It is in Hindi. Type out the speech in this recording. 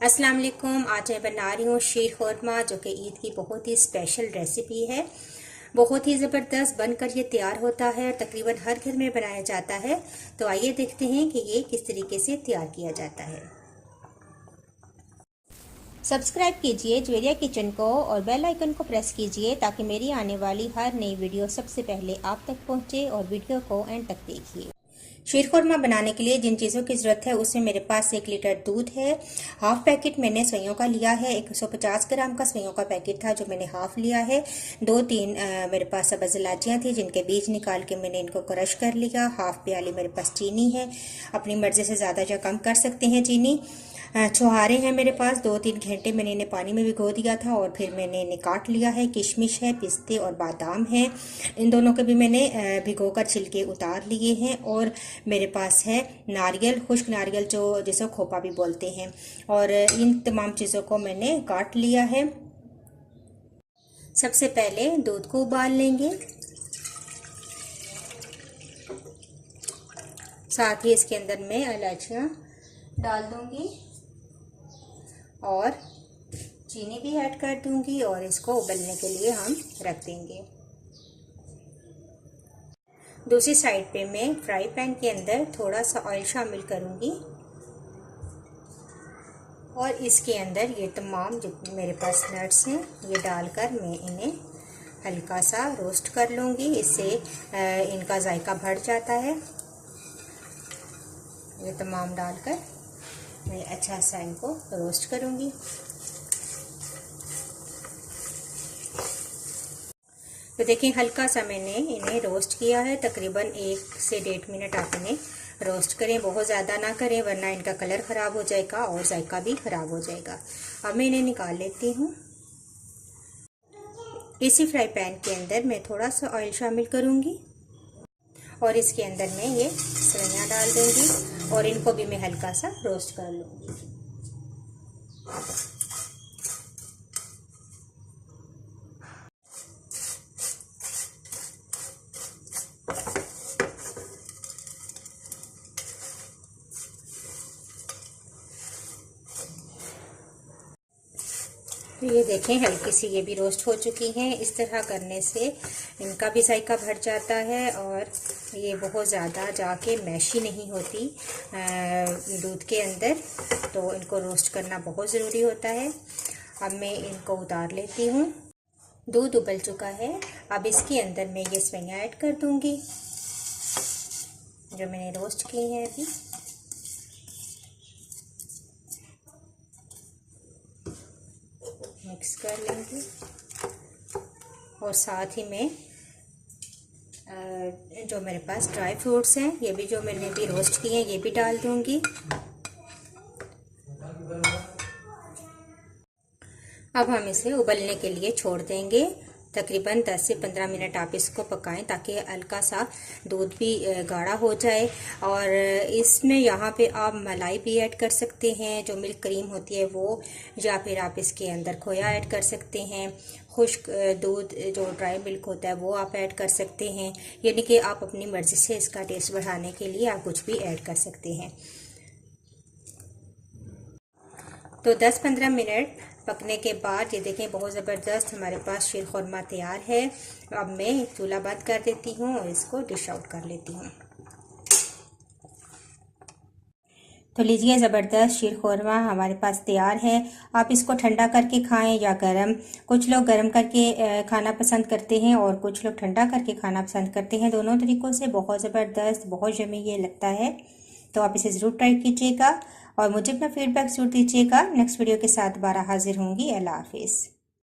अस्सलाम वालेकुम। आज मैं बना रही हूँ शीर खुरमा, जो कि ईद की बहुत ही स्पेशल रेसिपी है। बहुत ही ज़बरदस्त बनकर ये तैयार होता है, तकरीबन हर घर में बनाया जाता है। तो आइए देखते हैं कि ये किस तरीके से तैयार किया जाता है। सब्सक्राइब कीजिए ज्वेरिया किचन को और बेल आइकन को प्रेस कीजिए ताकि मेरी आने वाली हर नई वीडियो सबसे पहले आप तक पहुँचे, और वीडियो को एंड तक देखिए। शीर खुरमा बनाने के लिए जिन चीज़ों की ज़रूरत है उसमें मेरे पास 1 लीटर दूध है, हाफ पैकेट मैंने सइयों का लिया है, 150 ग्राम का सइयों का पैकेट था जो मैंने हाफ लिया है। 2-3 मेरे पास सब्ज़ इलायचियाँ थी जिनके बीज निकाल के मैंने इनको क्रश कर लिया। हाफ प्याली मेरे पास चीनी है, अपनी मर्ज़ी से ज़्यादा या कम कर सकते हैं चीनी। छुहारे हैं मेरे पास, 2-3 घंटे मैंने इन्हें पानी में भिगो दिया था और फिर मैंने इन्हें काट लिया है। किशमिश है, पिस्ते और बादाम है, इन दोनों के भी मैंने भिगो कर छिलके उतार लिए हैं। और मेरे पास है नारियल, खुश्क नारियल जो जिसे खोपा भी बोलते हैं। और इन तमाम चीज़ों को मैंने काट लिया है। सबसे पहले दूध को उबाल लेंगे, साथ ही इसके अंदर मैं इलायचियाँ डाल दूंगी और चीनी भी ऐड कर दूंगी और इसको उबलने के लिए हम रख देंगे। दूसरी साइड पे मैं फ्राई पैन के अंदर थोड़ा सा ऑयल शामिल करूंगी और इसके अंदर ये तमाम जितने मेरे पास नट्स हैं ये डालकर मैं इन्हें हल्का सा रोस्ट कर लूँगी। इससे इनका जायका बढ़ जाता है। ये तमाम डालकर मैं अच्छा सा इनको रोस्ट करूँगी। तो देखिए हल्का सा मैंने इन्हें रोस्ट किया है, तकरीबन 1 से 1.5 मिनट आप इन्हें रोस्ट करें, बहुत ज़्यादा ना करें वरना इनका कलर ख़राब हो जाएगा और जायका भी ख़राब हो जाएगा। अब मैं इन्हें निकाल लेती हूँ। इसी फ्राई पैन के अंदर मैं थोड़ा सा ऑयल शामिल करूँगी और इसके अंदर मैं ये सेवइयाँ डाल दूँगी और इनको भी मैं हल्का सा रोस्ट कर लूँगी। तो ये देखें हल्की सी ये भी रोस्ट हो चुकी हैं। इस तरह करने से इनका भी जायका बढ़ जाता है और ये बहुत ज़्यादा जाके मैशी नहीं होती दूध के अंदर, तो इनको रोस्ट करना बहुत ज़रूरी होता है। अब मैं इनको उतार लेती हूँ। दूध उबल चुका है, अब इसके अंदर मैं ये सेवइयाँ ऐड कर दूँगी जो मैंने रोस्ट की हैं अभी। मिक्स कर लेंगे और साथ ही में जो मेरे पास ड्राई फ्रूट्स हैं ये भी जो मैंने भी रोस्ट किए हैं ये भी डाल दूंगी। अब हम इसे उबलने के लिए छोड़ देंगे, तकरीबन 10 से 15 मिनट आप इसको पकाएं ताकि हल्का सा दूध भी गाढ़ा हो जाए। और इसमें यहाँ पे आप मलाई भी ऐड कर सकते हैं, जो मिल्क क्रीम होती है वो, या फिर आप इसके अंदर खोया ऐड कर सकते हैं। खुश्क दूध जो ड्राई मिल्क होता है वो आप ऐड कर सकते हैं, यानी कि आप अपनी मर्ज़ी से इसका टेस्ट बढ़ाने के लिए आप कुछ भी ऐड कर सकते हैं। तो 10-15 मिनट पकने के बाद ये देखें बहुत ज़बरदस्त हमारे पास शीर खुरमा तैयार है। अब मैं चूल्हा बंद कर देती हूँ और इसको डिश आउट कर लेती हूँ। तो लीजिए ज़बरदस्त शीर खुरमा हमारे पास तैयार है। आप इसको ठंडा करके खाएं या गरम। कुछ लोग गरम करके खाना पसंद करते हैं और कुछ लोग ठंडा करके खाना पसंद करते हैं। दोनों तरीक़ों से बहुत ज़बरदस्त, बहुत यम्मी ये लगता है। तो आप इसे ज़रूर ट्राई कीजिएगा और मुझे अपना फीडबैक ज़रूर दीजिएगा। नेक्स्ट वीडियो के साथ दोबारा हाजिर होंगी। अल्लाह हाफिज़।